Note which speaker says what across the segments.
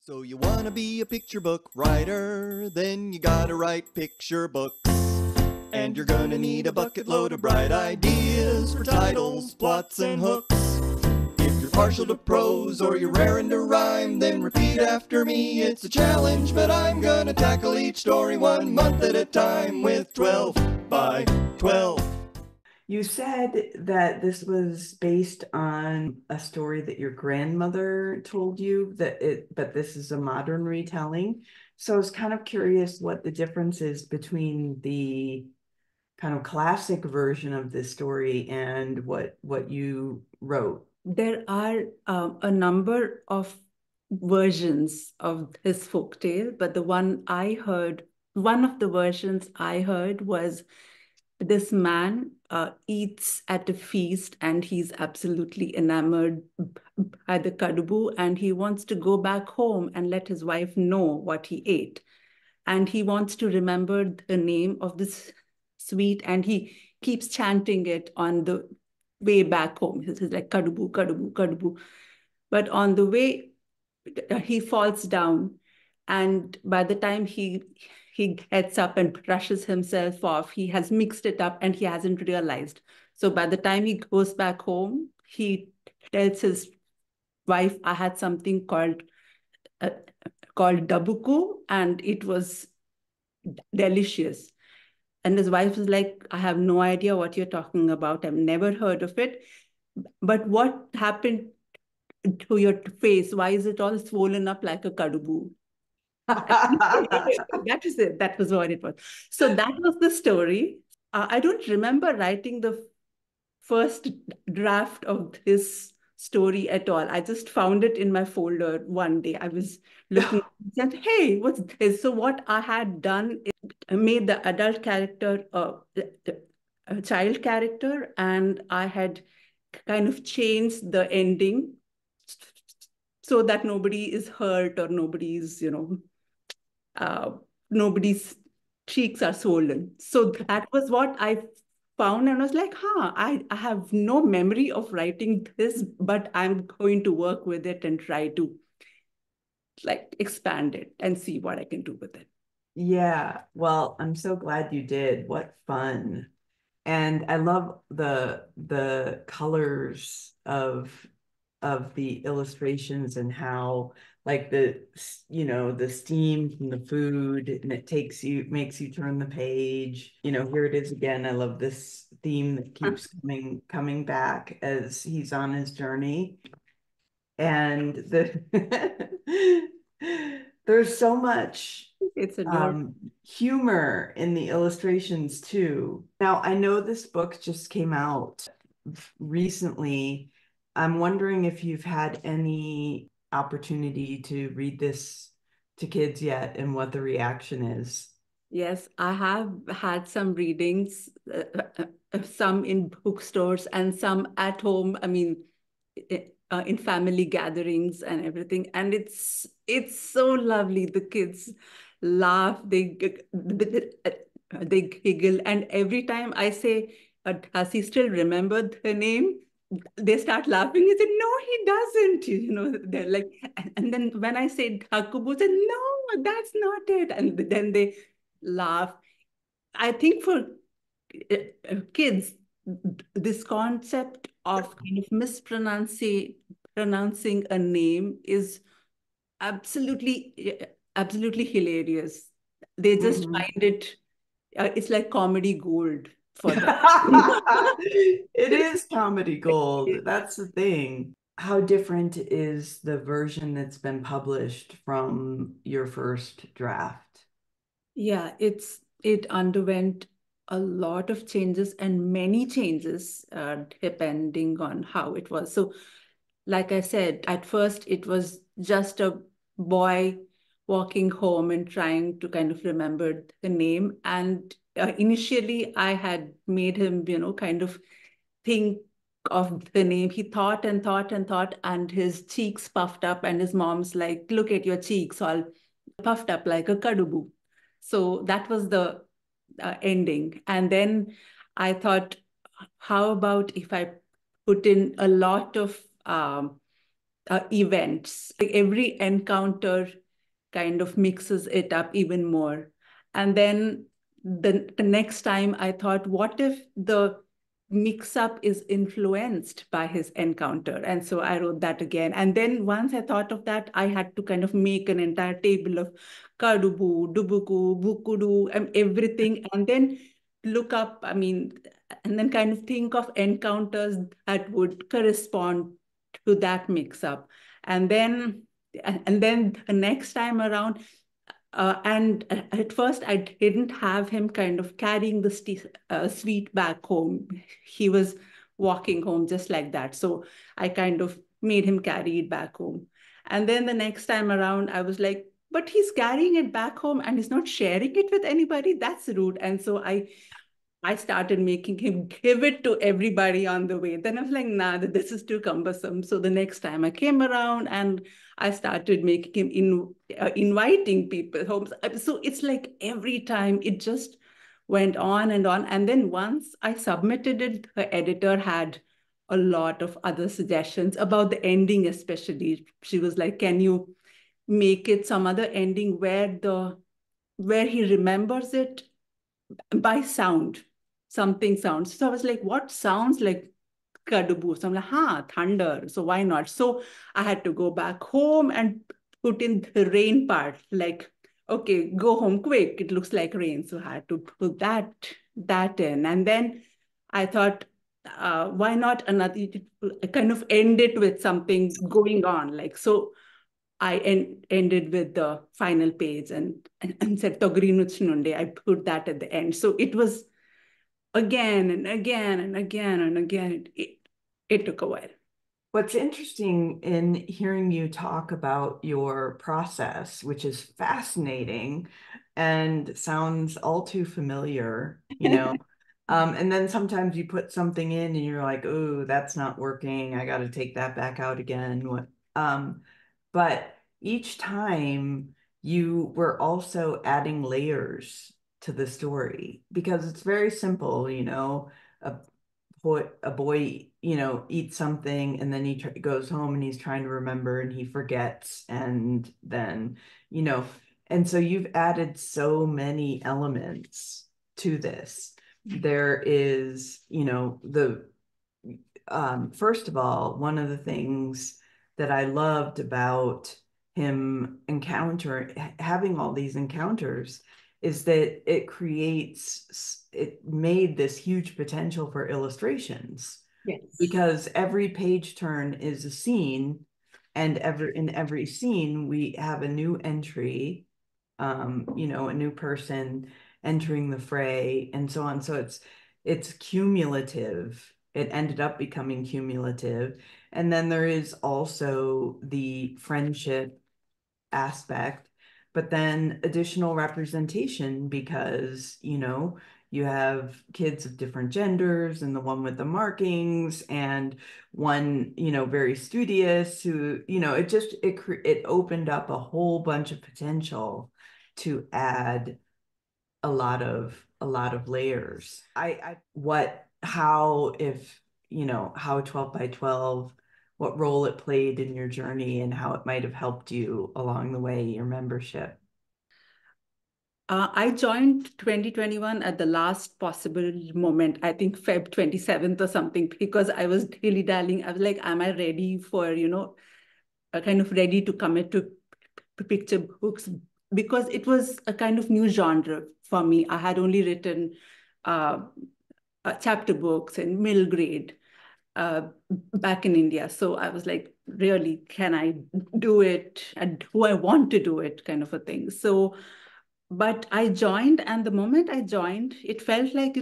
Speaker 1: So you wanna be a picture book writer, then you gotta write picture books. And you're gonna need a bucket load of bright ideas for titles, plots, and hooks. If you're partial to prose or you're raring to rhyme, then repeat after me, it's a challenge, but I'm gonna tackle each story 1 month at a time with 12 by 12.
Speaker 2: You said that this was based on a story that your grandmother told you, but this is a modern retelling. So I was kind of curious what the difference is between the kind of classic version of this story and what you wrote.
Speaker 3: There are a number of versions of this folktale, but one of the versions I heard was this man eats at a feast and he's absolutely enamored by the Kadooboo, and he wants to go back home and let his wife know what he ate. And he wants to remember the name of this sweet, and he keeps chanting it on the way back home. He's like, Kadooboo, Kadooboo, Kadooboo. But on the way, he falls down. And by the time he gets up and brushes himself off, he has mixed it up and he hasn't realized. So by the time he goes back home, he tells his wife, I had something called dabuku, and it was delicious. And his wife is like, I have no idea what you're talking about. I've never heard of it. But what happened to your face? Why is it all swollen up like a Kadooboo? That is it. That was what it was. So that was the story. I don't remember writing the first draft of this story at all. I just found it in my folder one day. I was looking and said, hey, what's this? So what I had done is I made the adult character a child character, and I had kind of changed the ending so that nobody is hurt or nobody's cheeks are swollen. So that was what I found, and I was like, I have no memory of writing this, but I'm going to work with it and try to expand it and see what I can do with it.
Speaker 2: Yeah, well, I'm so glad you did. What fun. And I love the colors of the illustrations and how the steam from the food, and it makes you turn the page. Here it is again. I love this theme that keeps coming back as he's on his journey. And there's so much
Speaker 3: It's adorable.
Speaker 2: Humor in the illustrations too. Now, I know this book just came out recently. I'm wondering if you've had any opportunity to read this to kids yet and what the reaction is.
Speaker 3: Yes, I have had some readings, some in bookstores and some at home. I mean, in family gatherings and everything, and it's so lovely. The kids laugh, they giggle, and every time I say, "Does he still remember the name?" They start laughing. He said, "No, he doesn't." They're like, and then when I say Dhakubu, said, "No, that's not it," and then they laugh. I think for kids, this concept of kind of pronouncing a name is absolutely hilarious. They just find it, it's like comedy gold for them.
Speaker 2: It is comedy gold. That's the thing. How different is the version that's been published from your first draft?
Speaker 3: Yeah, it underwent a lot of changes and many changes depending on how it was. So, like I said, at first it was just a boy walking home and trying to kind of remember the name. And initially, I had made him, kind of think of the name. He thought and thought and thought, and his cheeks puffed up, and his mom's like, "Look at your cheeks, all puffed up like a Kadooboo." So that was the ending. And then I thought, how about if I put in a lot of events. Like every encounter kind of mixes it up even more. And then the next time I thought, what if the mix-up is influenced by his encounter? And so I wrote that again. And then once I thought of that, I had to kind of make an entire table of Kadooboo, Dubuku, Bukudu, and everything. And then look up, and then kind of think of encounters that would correspond to that mix-up. And then the next time around, and at first I didn't have him kind of carrying the sweet back home. He was walking home just like that. So I kind of made him carry it back home. And then the next time around, I was like, but he's carrying it back home and he's not sharing it with anybody. That's rude. And so I started making him give it to everybody on the way. Then I was like, nah, this is too cumbersome. So the next time I came around and I started making him inviting people home. So it's like every time it just went on and on. And then once I submitted it, the editor had a lot of other suggestions about the ending, especially. She was like, can you make it some other ending where he remembers it by sound, something sounds. So I was like, what sounds like Kadooboo? So I'm like, thunder. So why not? So I had to go back home and put in the rain part. Like, okay, go home quick. It looks like rain. So I had to put that in. And then I thought, why not another kind of end it with something going on? Like, so I ended with the final page and said Togrinuchnunde. I put that at the end. So it was again and again and again and again. It took a while.
Speaker 2: What's interesting in hearing you talk about your process, which is fascinating and sounds all too familiar, and then sometimes you put something in and you're like, oh, that's not working. I got to take that back out again. But each time you were also adding layers to the story because it's very simple, a boy, eats something and then he goes home and he's trying to remember and he forgets. And then, and so you've added so many elements to this. There is, first of all, one of the things that I loved about him having all these encounters is that it made this huge potential for illustrations.
Speaker 3: Yes.
Speaker 2: Because every page turn is a scene, and in every scene we have a new entry, a new person entering the fray and so on. So it's cumulative. It ended up becoming cumulative. And then there is also the friendship aspect, but then additional representation because, you have kids of different genders and the one with the markings and one, very studious who, it opened up a whole bunch of potential to add a lot of layers. How 12 by 12, what role it played in your journey and how it might have helped you along the way, your membership.
Speaker 3: I joined 2021 at the last possible moment, I think Feb 27th or something, because I was really darling. I was like, am I ready for, kind of ready to commit to picture books? Because it was a kind of new genre for me. I had only written chapter books and middle grade back in India. So I was like, really, can I do it? And do I want to do it, kind of a thing. So, but I joined, and the moment I joined, it felt like,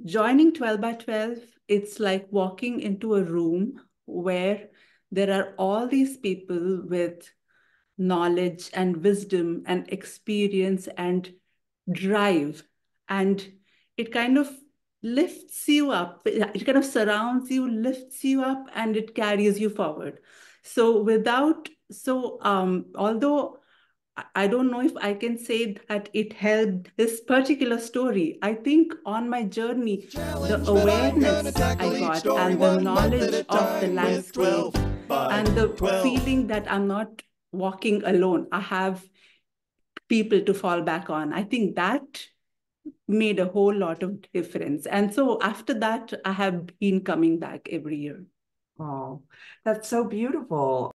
Speaker 3: joining 12 by 12, it's like walking into a room where there are all these people with knowledge and wisdom and experience and drive. And it kind of lifts you up. It kind of surrounds you, lifts you up, and it carries you forward. So although I don't know if I can say that it helped this particular story. I think on my journey, the awareness I got and the knowledge of the landscape
Speaker 1: by
Speaker 3: And the
Speaker 1: 12.
Speaker 3: feeling that I'm not walking alone, I have people to fall back on. I think that made a whole lot of difference. And so after that, I have been coming back every year.
Speaker 2: Oh, that's so beautiful.